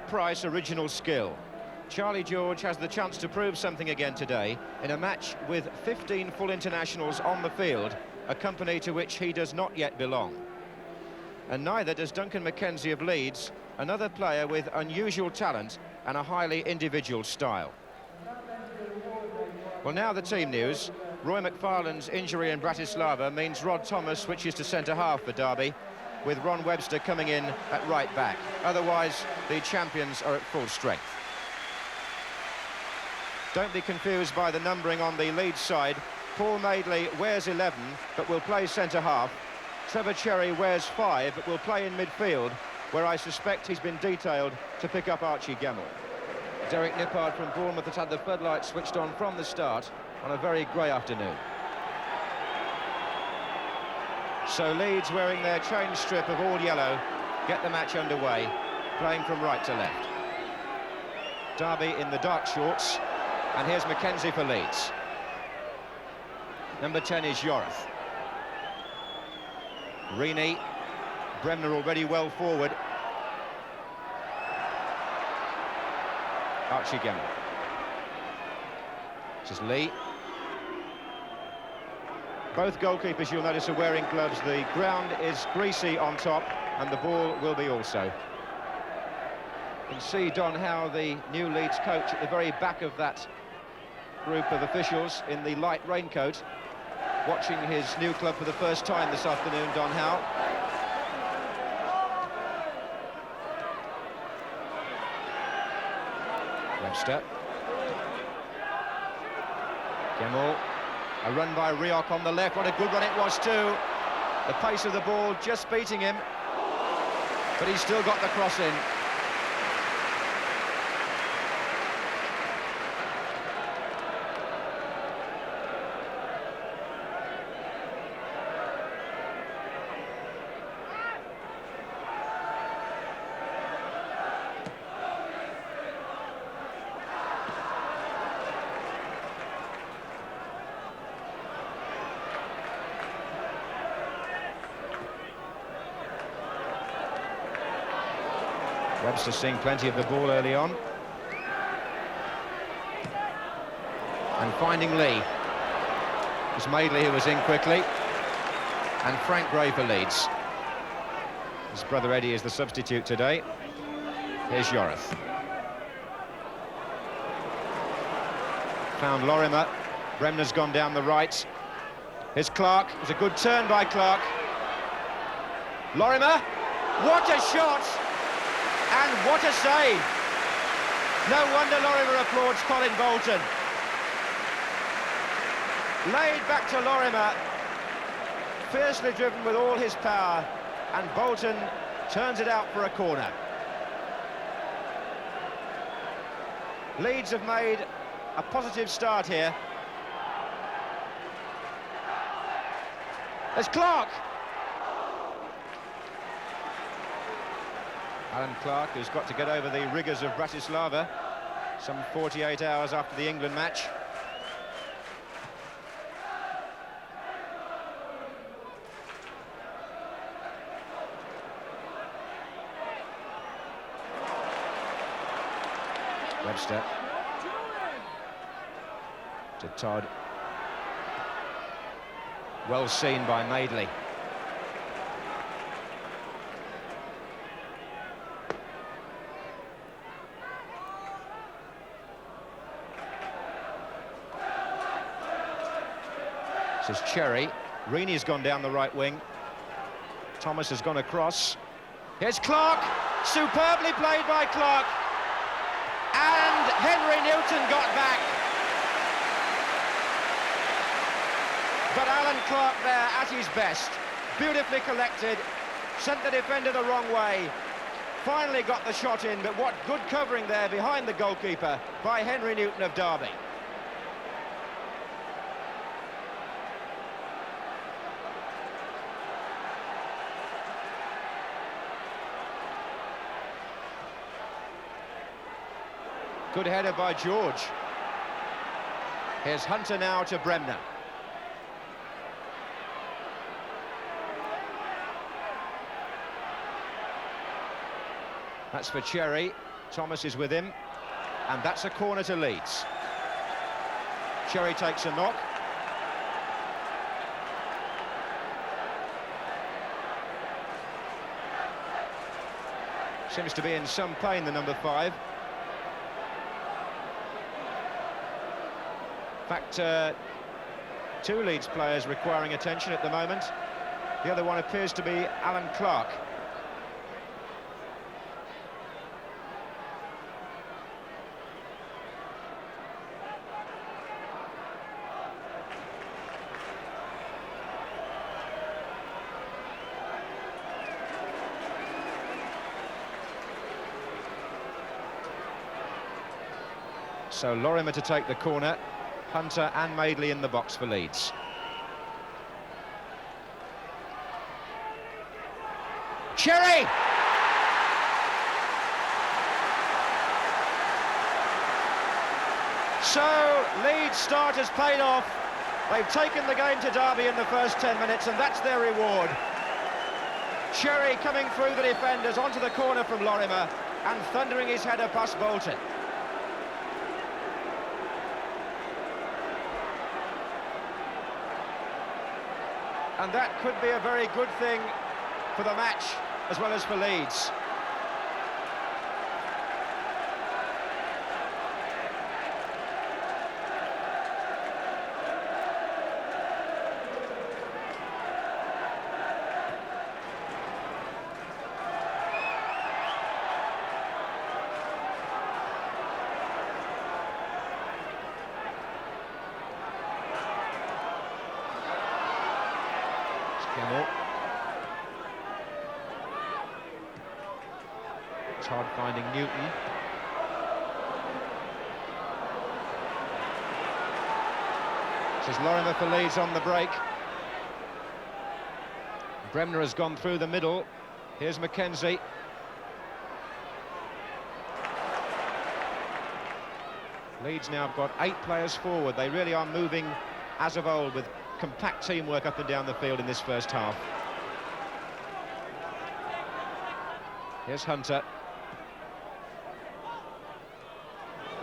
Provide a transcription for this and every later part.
top-price original skill. Charlie George has the chance to prove something again today in a match with 15 full internationals on the field, a company to which he does not yet belong. And neither does Duncan McKenzie of Leeds, another player with unusual talent and a highly individual style. Well, now the team news. Roy McFarlane's injury in Bratislava means Rod Thomas switches to centre-half for Derby, with Ron Webster coming in at right-back. Otherwise, the champions are at full strength. Don't be confused by the numbering on the Leeds side. Paul Madeley wears 11, but will play centre-half. Trevor Cherry wears 5, but will play in midfield, where I suspect he's been detailed to pick up Archie Gemmill. Derek Nippard from Bournemouth has had the floodlights switched on from the start on a very grey afternoon. So Leeds, wearing their change strip of all yellow, get the match underway, playing from right to left. Derby in the dark shorts, and here's McKenzie for Leeds. Number 10 is Yorath. Rini, Bremner already well forward. Archie Gemmill. This is Lee. Both goalkeepers, you'll notice, are wearing gloves. The ground is greasy on top, and the ball will be also. You can see Don Howe, the new Leeds coach, at the very back of that group of officials in the light raincoat, watching his new club for the first time this afternoon, Don Howe. Webster. Gemmill. A run by Rioch on the left. What a good run it was too. The pace of the ball just beating him, but he's still got the cross in. Webster seeing plenty of the ball early on. And finding Lee. It was Madeley who was in quickly. And Frank Gray for Leeds. His brother Eddie is the substitute today. Here's Yorath. Found Lorimer. Bremner's gone down the right. Here's Clark. It was a good turn by Clark. Lorimer. What a shot! And what a save! No wonder Lorimer applauds Colin Bolton. Laid back to Lorimer, fiercely driven with all his power, and Bolton turns it out for a corner. Leeds have made a positive start here. There's Clark! Alan Clark, who's got to get over the rigours of Bratislava some 48 hours after the England match. Webster. To Todd. Well seen by Madeley. This is Cherry. Rini's gone down the right wing. Thomas has gone across. Here's Clark. Superbly played by Clark. And Henry Newton got back. But Alan Clark there at his best. Beautifully collected. Sent the defender the wrong way. Finally got the shot in, but what good covering there behind the goalkeeper by Henry Newton of Derby. Good header by George. Here's Hunter now to Bremner. That's for Cherry. Thomas is with him, and that's a corner to Leeds. Cherry takes a knock. Seems to be in some pain, the number 5. In fact, 2 Leeds players requiring attention at the moment. The other one appears to be Alan Clark. So Lorimer to take the corner. Hunter and Madeley in the box for Leeds. Cherry! So Leeds' start has paid off. They've taken the game to Derby in the first 10 minutes, and that's their reward. Cherry coming through the defenders onto the corner from Lorimer and thundering his header past Bolton. And that could be a very good thing for the match, as well as for Leeds. It's hard finding Newton. This is Lorimer for Leeds on the break. Bremner has gone through the middle. Here's Mackenzie. Leeds now have got 8 players forward. They really are moving as of old with compact teamwork up and down the field in this first half. Here's Hunter.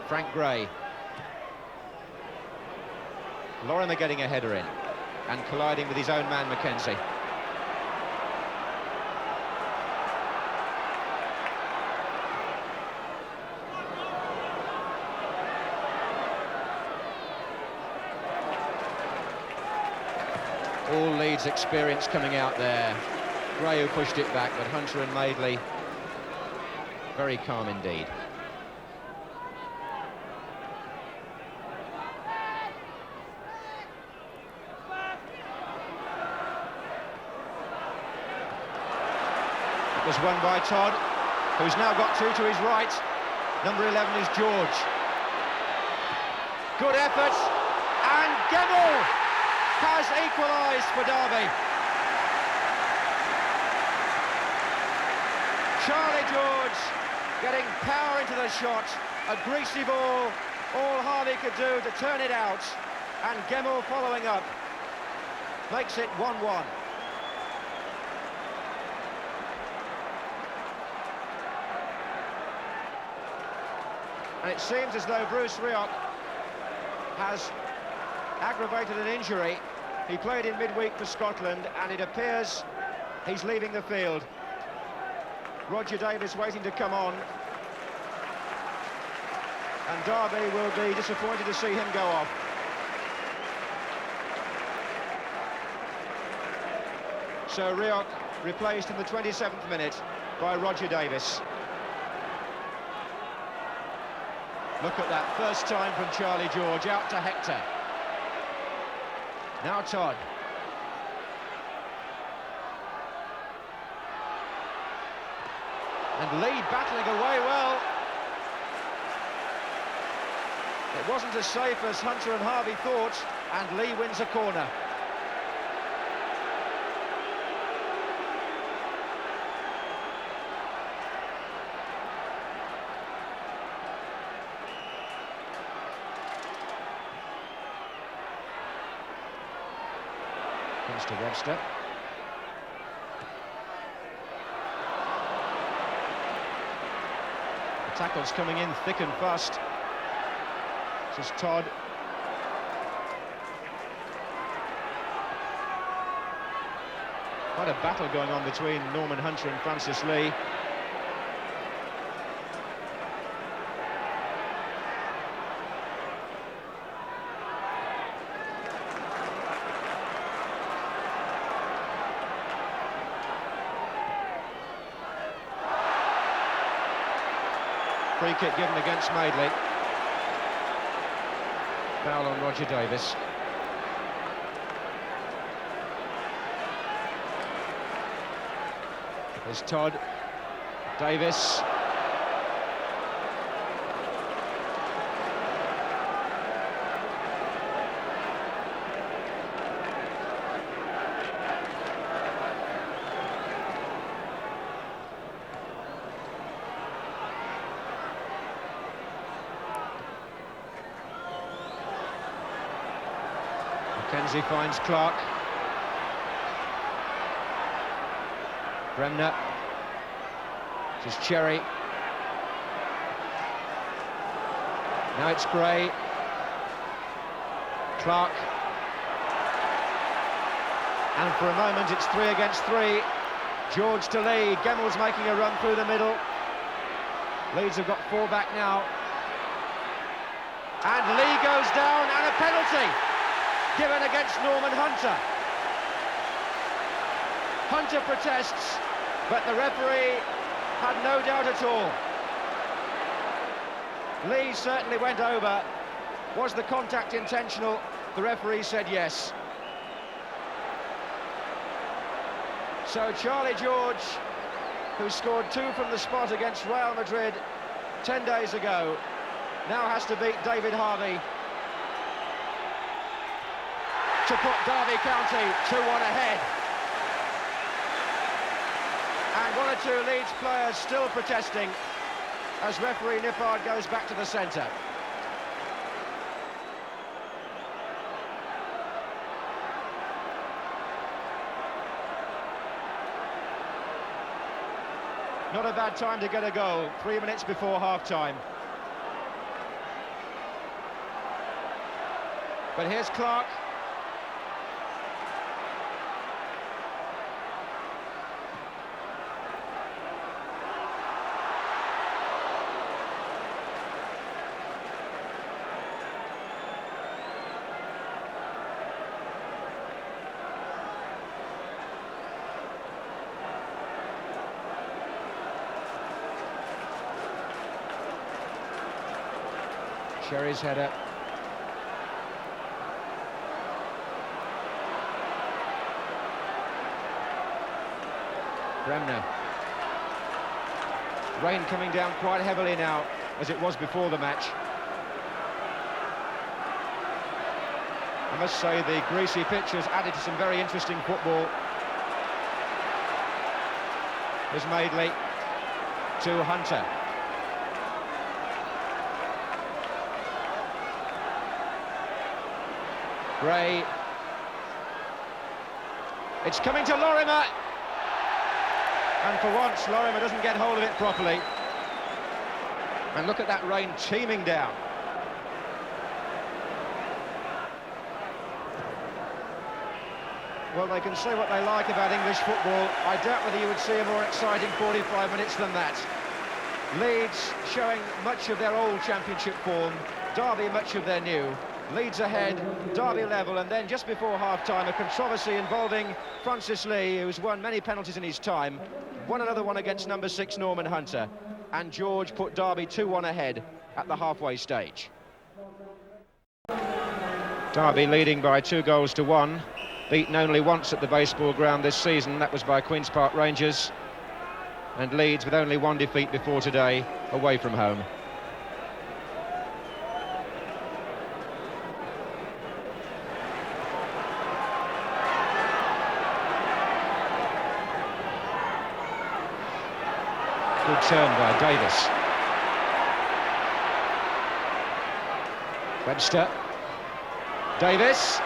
Frank Gray. Lorimer getting a header in and colliding with his own man Mackenzie. All Leeds experience coming out there. Gray who pushed it back, but Hunter and Madeley very calm indeed. It was won by Todd, who's now got 2 to his right. Number 11 is George. Good effort, and Gemmell has equalised for Derby. Charlie George getting power into the shot, a greasy ball, all Harvey could do to turn it out, and Gemmell following up, makes it 1-1. And it seems as though Bruce Rioch has aggravated an injury. He played in midweek for Scotland, and it appears he's leaving the field. Roger Davis waiting to come on, and Derby will be disappointed to see him go off. So Rioch replaced in the 27th minute by Roger Davis. Look at that, first time from Charlie George, out to Hector. Now Todd. And Lee battling away well. It wasn't as safe as Hunter and Harvey thought, and Lee wins a corner. Comes to Webster. Tackles coming in thick and fast. This is Todd. Quite a battle going on between Norman Hunter and Francis Lee. Free kick given against Madeley. Foul on Roger Davis. There's Todd. Davis. Mackenzie finds Clark. Bremner. This is Cherry. Now it's Gray. Clark. And for a moment it's 3 against 3. George to Lee. Gemmell's making a run through the middle. Leeds have got 4 back now. And Lee goes down, and a penalty given against Norman Hunter. Hunter protests, but the referee had no doubt at all. Lee certainly went over. Was the contact intentional? The referee said yes. So Charlie George, who scored 2 from the spot against Real Madrid 10 days ago, now has to beat David Harvey to put Derby County 2-1 ahead. And 1 or 2 Leeds players still protesting as referee Nippard goes back to the centre. Not a bad time to get a goal, 3 minutes before half-time. But here's Clark. Cherry's header. Bremner. Rain coming down quite heavily now, as it was before the match. I must say the greasy pitch has added to some very interesting football. There's Madeley to Hunter. Gray. It's coming to Lorimer. And for once, Lorimer doesn't get hold of it properly. And look at that rain teeming down. Well, they can say what they like about English football. I doubt whether you would see a more exciting 45 minutes than that. Leeds showing much of their old championship form, Derby much of their new. Leeds ahead, Derby level, and then just before half-time, a controversy involving Francis Lee, who's won many penalties in his time, won another one against number 6 Norman Hunter, and George put Derby 2-1 ahead at the halfway stage. Derby leading by 2-1, beaten only once at the baseball ground this season, that was by Queen's Park Rangers, and Leeds with only 1 defeat before today, away from home. Good turn by Davis. Webster. Davis.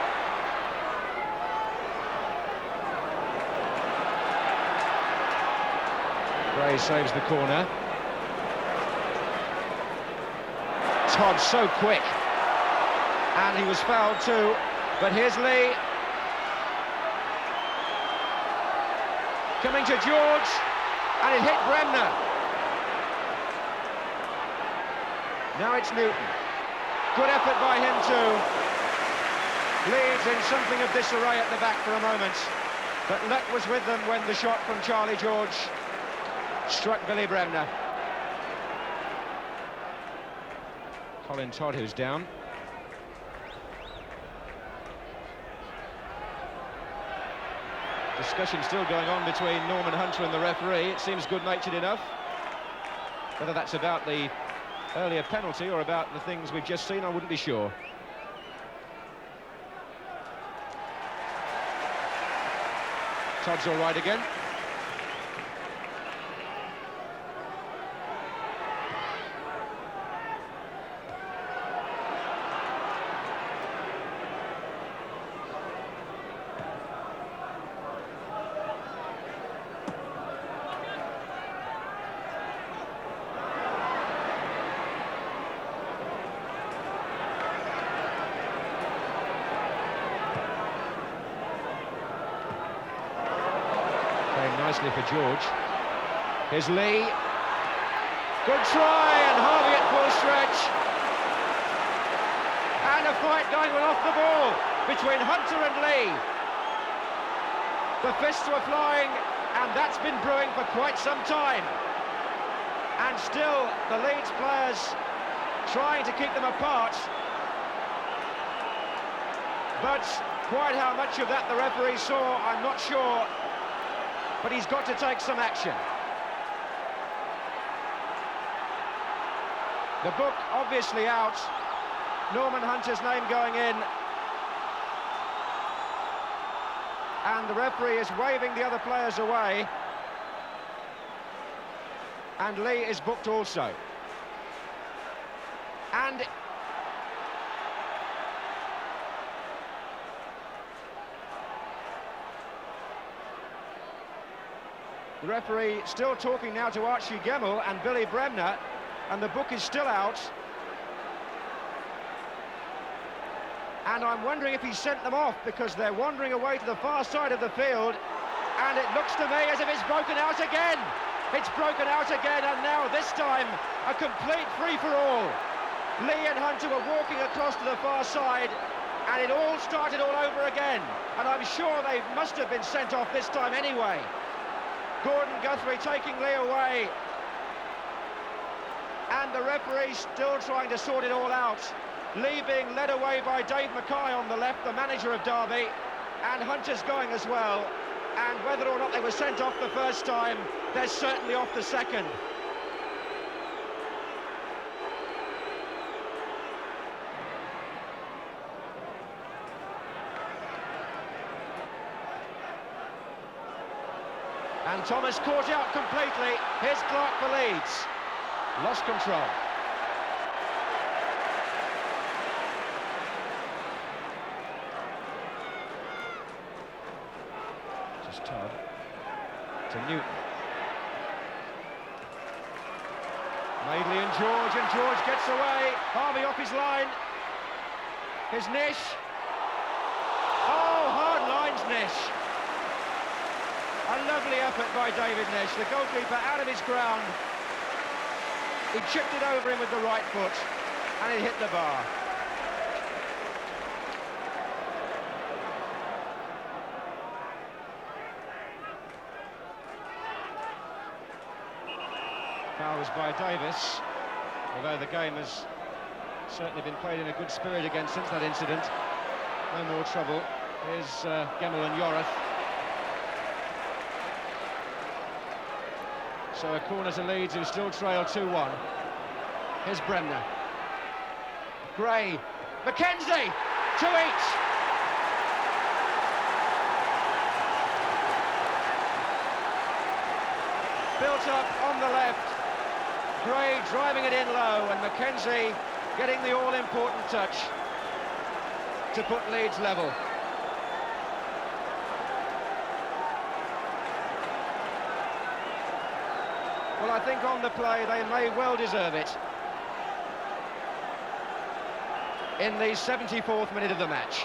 Gray saves the corner. Todd so quick. And he was fouled too. But here's Lee. Coming to George. And it hit Bremner. Now it's Newton. Good effort by him too. Leeds in something of disarray at the back for a moment. But luck was with them when the shot from Charlie George struck Billy Bremner. Colin Todd, who's down. Discussion still going on between Norman Hunter and the referee. It seems good-natured enough. Whether that's about the earlier penalty or about the things we've just seen, I wouldn't be sure. Todd's all right again. Nicely for George. Here's Lee. Good try, and Harvey at full stretch. And a fight going on off the ball between Hunter and Lee. The fists were flying, and that's been brewing for quite some time. And still, the Leeds players trying to keep them apart. But quite how much of that the referee saw, I'm not sure. But he's got to take some action. The book obviously out. Norman Hunter's name going in. And the referee is waving the other players away. And Lee is booked also. And the referee still talking now to Archie Gemmell and Billy Bremner, and the book is still out. And I'm wondering if he sent them off, because they're wandering away to the far side of the field, and it looks to me as if it's broken out again. It's broken out again, and now this time a complete free-for-all. Lee and Hunter were walking across to the far side, and it all started all over again. And I'm sure they must have been sent off this time anyway. Gordon Guthrie taking Lee away, and the referee still trying to sort it all out. Lee being led away by Dave Mackay on the left, the manager of Derby, and Hunter's going as well. And whether or not they were sent off the first time, they're certainly off the second. And Thomas caught out completely. Here's Clark for Leeds. Lost control. Just Todd to Newton. Madeley and George gets away. Harvey off his line. Here's Nish. Oh, hard lines, Nish. A lovely effort by David Nish, the goalkeeper out of his ground. He chipped it over him with the right foot, and it hit the bar. Foul was by Davis, although the game has certainly been played in a good spirit again since that incident. No more trouble. Here's Gemmell and Yorath. So a corner to Leeds, who still trail 2-1. Here's Bremner. Gray. McKenzie! 2 each! Built up on the left. Gray driving it in low, and McKenzie getting the all-important touch to put Leeds level. Well, I think on the play they may well deserve it. in the 74th minute of the match.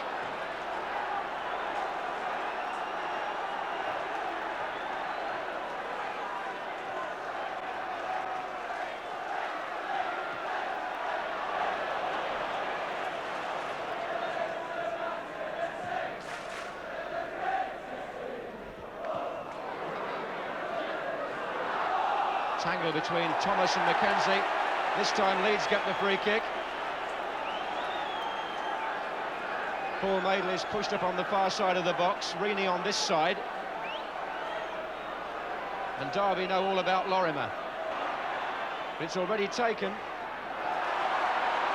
Tangle between Thomas and McKenzie. This time Leeds get the free kick. Paul Maidley is pushed up on the far side of the box, Reaney on this side. And Derby know all about Lorimer. But it's already taken.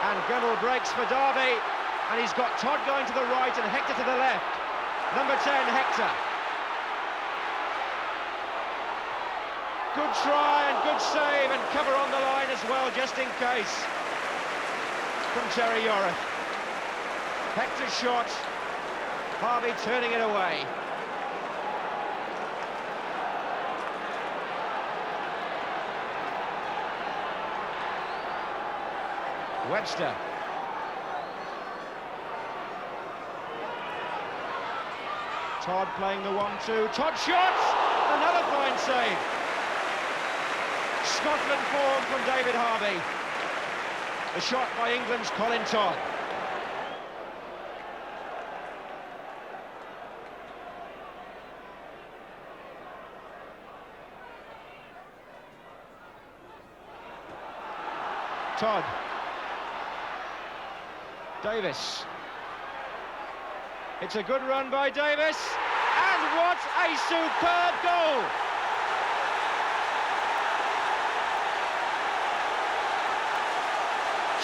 And Gemmell breaks for Derby. And he's got Todd going to the right and Hector to the left. Number 10, Hector. Good try and good save, and cover on the line as well, just in case, from Terry Yorath. Hector's shot, Harvey turning it away. Webster. Todd playing the 1-2. Todd shot! Another fine save. Scotland form from David Harvey. The shot by England's Colin Todd. Todd. Davis. It's a good run by Davis. And what a superb goal!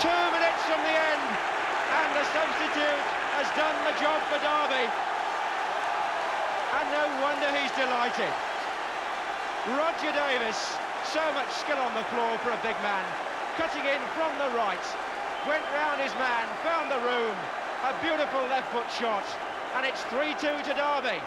2 minutes from the end, and the substitute has done the job for Derby. And no wonder he's delighted. Roger Davis, so much skill on the floor for a big man. Cutting in from the right, went round his man, found the room. A beautiful left foot shot, and it's 3-2 to Derby.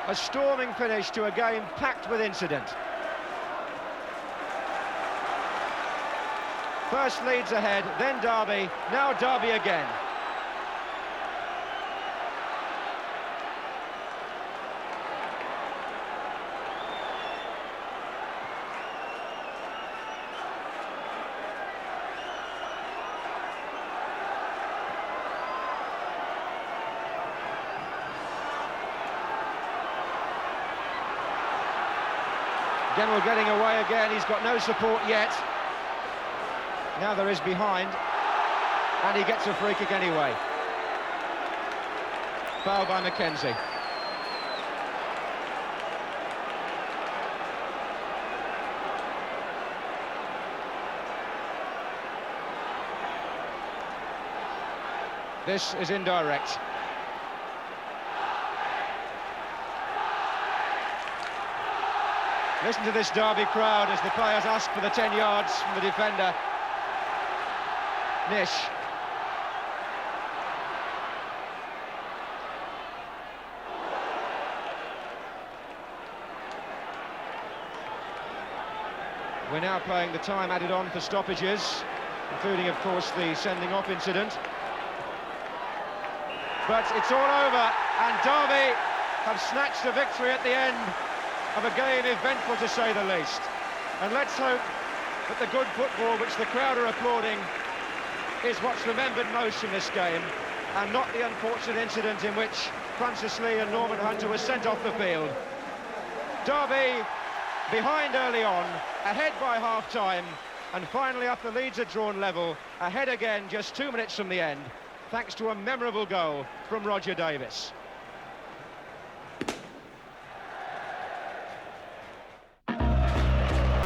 A storming finish to a game packed with incident. First Leeds ahead, then Derby, now Derby again. Gemmell getting away again, he's got no support yet. Now there is behind, and he gets a free kick anyway. Foul by McKenzie. This is indirect. Listen to this Derby crowd as the players ask for the 10 yards from the defender. Nish. We're now playing the time added on for stoppages, including, of course, the sending off incident. But it's all over, and Derby have snatched a victory at the end of a game eventful, to say the least. And let's hope that the good football which the crowd are applauding is what's remembered most from this game, and not the unfortunate incident in which Francis Lee and Norman Hunter were sent off the field. Derby behind early on, ahead by half-time, and finally after Leeds had drawn level, ahead again just 2 minutes from the end, thanks to a memorable goal from Roger Davis.